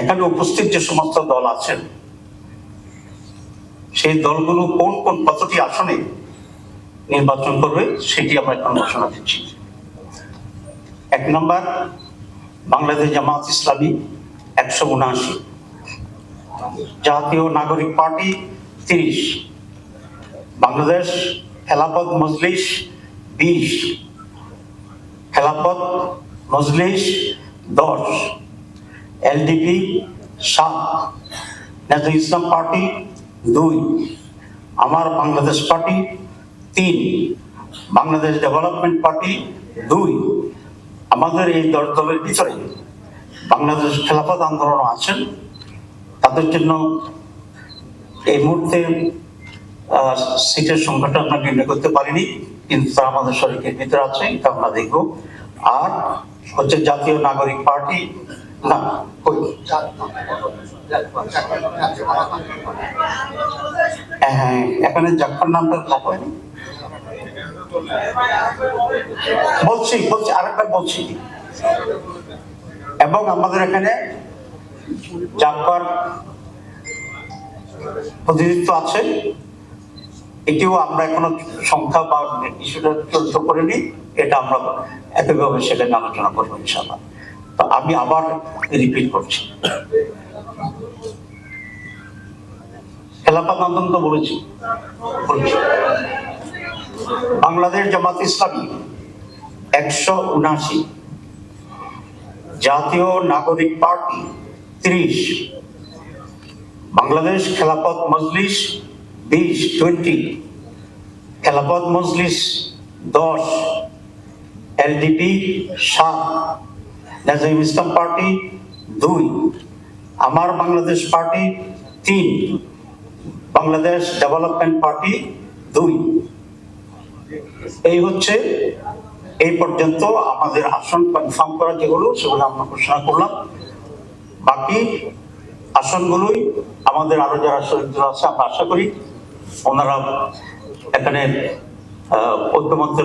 এখানে উপস্থিত যে সমস্ত দল আছেন সেই দলগুলো কোন কোন কতটি আসনে নির্বাচন করবে সেটি আমরা এখন ঘোষণা দিচ্ছি। 1 নম্বর বাংলাদেশ জামাত ইসলামী 179, জাতীয় নাগরিক পার্টি 30, বাংলাদেশ খেলাফত মজলিস 20, খেলাফত মজলিস 10, এলডিপি 7, নেজাম ইসলাম পার্টি 2, আমার Bangladesh party 3, Bangladesh development party 2। আমাদের এই দলের ভিতরে বাংলাদেশ খেলাফত আন্দোলন আছেন, তাদের জন্য এই মুহূর্তে সিটের সংখ্যাটা আমরা নির্ণয় করতে পারিনি, কিন্তু তারা আমাদের শরীরের ভিতরে আছে, এটা আমরা দেখবো। আর হচ্ছে জাতীয় নাগরিক পার্টি না, হ্যাঁ এখানে জাফর নামটা লেখা হয়নি, বলছি আরেকবার বলছি। এবং আমাদের এখানে জাফর প্রতিনিধিত্ব আছে, এটিও আমরা এখনো সংখ্যা বা ইস্যুটা চূড়ান্ত করিনি, এটা আমরা একইভাবে সেখানে আলোচনা করবো ইনশাআল্লাহ। তো আমি আবার রিপিট করছি, খেলাফত আন্দোলন তো বলেছি। বাংলাদেশ জামাত ইসলামী 179, জাতীয় নাগরিক পার্টি 30, বাংলাদেশ খেলাফত মজলিস 20, খেলাফত মজলিস 10, এলডিপি 7, নেজাম ইসলাম পার্টি 2, আমার Bangladesh party 3, Bangladesh development party 2। এই হচ্ছে এই পর্যন্ত আমাদের আসন কনফার্ম করা যেগুলো, সেগুলো আমরা ঘোষণা করলাম। বাকি আসনগুলোই আমাদের আরো যারা শহীদ আছে আমরা আশা করি ওনারা এখানে ঐক্যমত্য